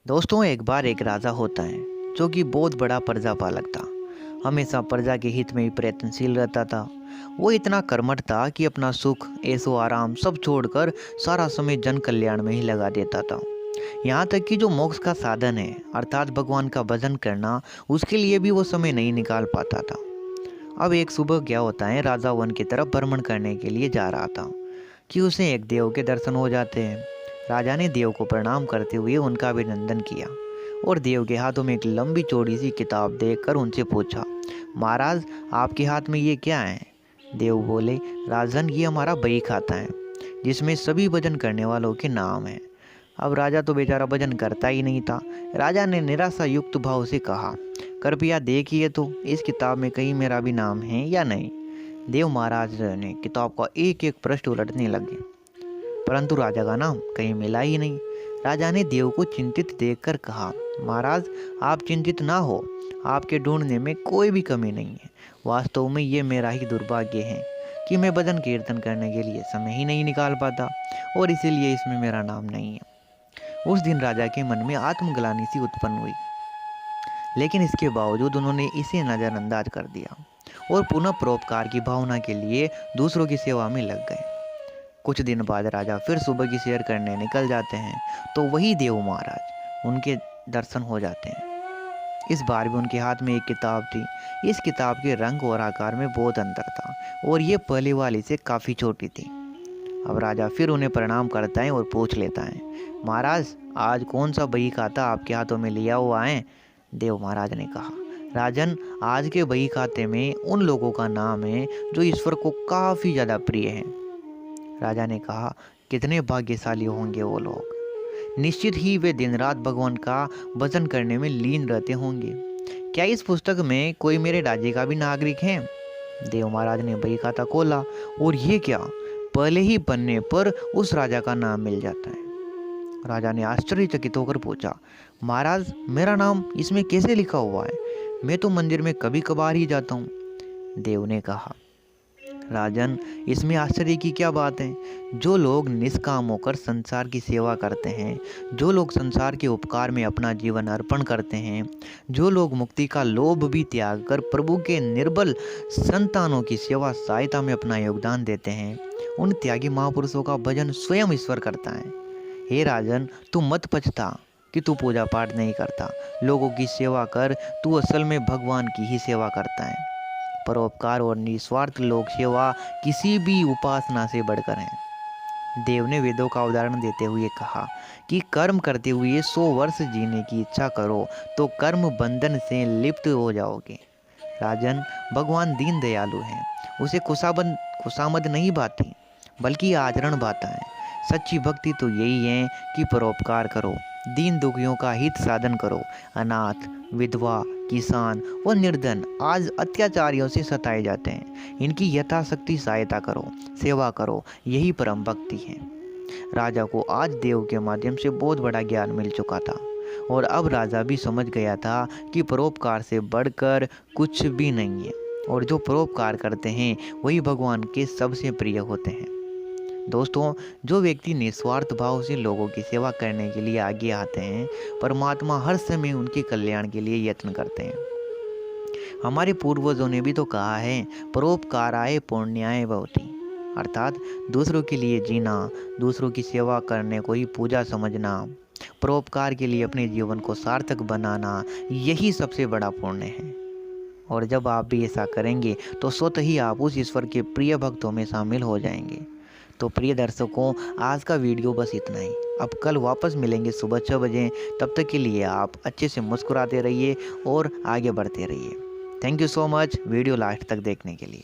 दोस्तों, एक बार एक राजा होता है जो कि बहुत बड़ा प्रजा पालक था। हमेशा प्रजा के हित में ही प्रयत्नशील रहता था। वो इतना कर्मठ था कि अपना सुख, ऐशो आराम सब छोड़कर सारा समय जन कल्याण में ही लगा देता था। यहाँ तक कि जो मोक्ष का साधन है अर्थात भगवान का भजन करना, उसके लिए भी वो समय नहीं निकाल पाता था। अब एक सुबह क्या होता है, राजा वन की तरफ भ्रमण करने के लिए जा रहा था कि उसे एक देव के दर्शन हो जाते हैं। राजा ने देव को प्रणाम करते हुए उनका अभिनंदन किया और देव के हाथों में एक लंबी चौड़ी सी किताब देखकर उनसे पूछा, महाराज, आपके हाथ में ये क्या है? देव बोले, राजन, ये हमारा बही खाता है जिसमें सभी भजन करने वालों के नाम हैं। अब राजा तो बेचारा भजन करता ही नहीं था। राजा ने निराशा युक्त भाव से कहा, कृपया देखिए तो इस किताब में कहीं मेरा भी नाम है या नहीं। देव महाराज ने किताब का एक एक पृष्ठ उलटने लगे, परंतु राजा का नाम कहीं मिला ही नहीं। राजा ने देव को चिंतित देखकर कहा, महाराज, आप चिंतित ना हो, आपके ढूंढने में कोई भी कमी नहीं है। वास्तव में ये मेरा ही दुर्भाग्य है कि मैं भजन कीर्तन करने के लिए समय ही नहीं निकाल पाता और इसीलिए इसमें मेरा नाम नहीं है। उस दिन राजा के मन में आत्मग्लानि सी उत्पन्न हुई, लेकिन इसके बावजूद उन्होंने इसे नज़रअंदाज कर दिया और पुनः परोपकार की भावना के लिए दूसरों की सेवा में लग गए। कुछ दिन बाद राजा फिर सुबह की सैर करने निकल जाते हैं तो वही देव महाराज उनके दर्शन हो जाते हैं। इस बार भी उनके हाथ में एक किताब थी। इस किताब के रंग और आकार में बहुत अंतर था और ये पहले वाली से काफ़ी छोटी थी। अब राजा फिर उन्हें प्रणाम करता है और पूछ लेता है, महाराज, आज कौन सा बही खाता आपके हाथों में लिया हुआ है? देव महाराज ने कहा, राजन, आज के बही खाते में उन लोगों का नाम है जो ईश्वर को काफ़ी ज़्यादा प्रिय है। राजा ने कहा, कितने भाग्यशाली होंगे वो लोग। निश्चित ही वे दिन रात भगवान का भजन करने में लीन रहते होंगे। क्या इस पुस्तक में कोई मेरे राज्य का भी नागरिक है? देव महाराज ने बही खाता खोला और ये क्या, पहले ही पन्ने पर उस राजा का नाम मिल जाता है। राजा ने आश्चर्यचकित होकर पूछा, महाराज, मेरा नाम इसमें कैसे लिखा हुआ है? मैं तो मंदिर में कभी कभार ही जाता हूँ। देव ने कहा, राजन, इसमें आश्चर्य की क्या बात है? जो लोग निष्काम होकर संसार की सेवा करते हैं, जो लोग संसार के उपकार में अपना जीवन अर्पण करते हैं, जो लोग मुक्ति का लोभ भी त्याग कर प्रभु के निर्बल संतानों की सेवा सहायता में अपना योगदान देते हैं, उन त्यागी महापुरुषों का भजन स्वयं ईश्वर करता है। हे राजन, तू मत पछता कि तू पूजा पाठ नहीं करता। लोगों की सेवा कर, तू असल में भगवान की ही सेवा करता है। परोपकार और निस्वार्थ लोक सेवा किसी भी उपासना से बढ़कर है। देव ने वेदों का उदाहरण देते हुए कहा कि कर्म करते हुए 100 वर्ष जीने की इच्छा करो तो कर्म बंधन से लिप्त हो जाओगे। राजन, भगवान दीन दयालु है, उसे खुशामद नहीं भाती बल्कि आचरण भाता है। सच्ची भक्ति तो यही है कि परोपकार करो, दीन दुखियों का हित साधन करो। अनाथ, विधवा, किसान व निर्धन आज अत्याचारियों से सताए जाते हैं, इनकी यथाशक्ति सहायता करो, सेवा करो, यही परम भक्ति है। राजा को आज देव के माध्यम से बहुत बड़ा ज्ञान मिल चुका था और अब राजा भी समझ गया था कि परोपकार से बढ़कर कुछ भी नहीं है और जो परोपकार करते हैं वही भगवान के सबसे प्रिय होते हैं। दोस्तों, जो व्यक्ति निस्वार्थ भाव से लोगों की सेवा करने के लिए आगे आते हैं, परमात्मा हर समय उनके कल्याण के लिए यत्न करते हैं। हमारे पूर्वजों ने भी तो कहा है, परोपकाराय पुण्याय भवति, अर्थात दूसरों के लिए जीना, दूसरों की सेवा करने को ही पूजा समझना, परोपकार के लिए अपने जीवन को सार्थक बनाना, यही सबसे बड़ा पुण्य है। और जब आप भी ऐसा करेंगे तो स्वतः ही आप उस ईश्वर के प्रिय भक्तों में शामिल हो जाएंगे। तो प्रिय दर्शकों, आज का वीडियो बस इतना ही। अब कल वापस मिलेंगे सुबह 6 बजे। तब तक के लिए आप अच्छे से मुस्कुराते रहिए और आगे बढ़ते रहिए। Thank you so much video last तक देखने के लिए।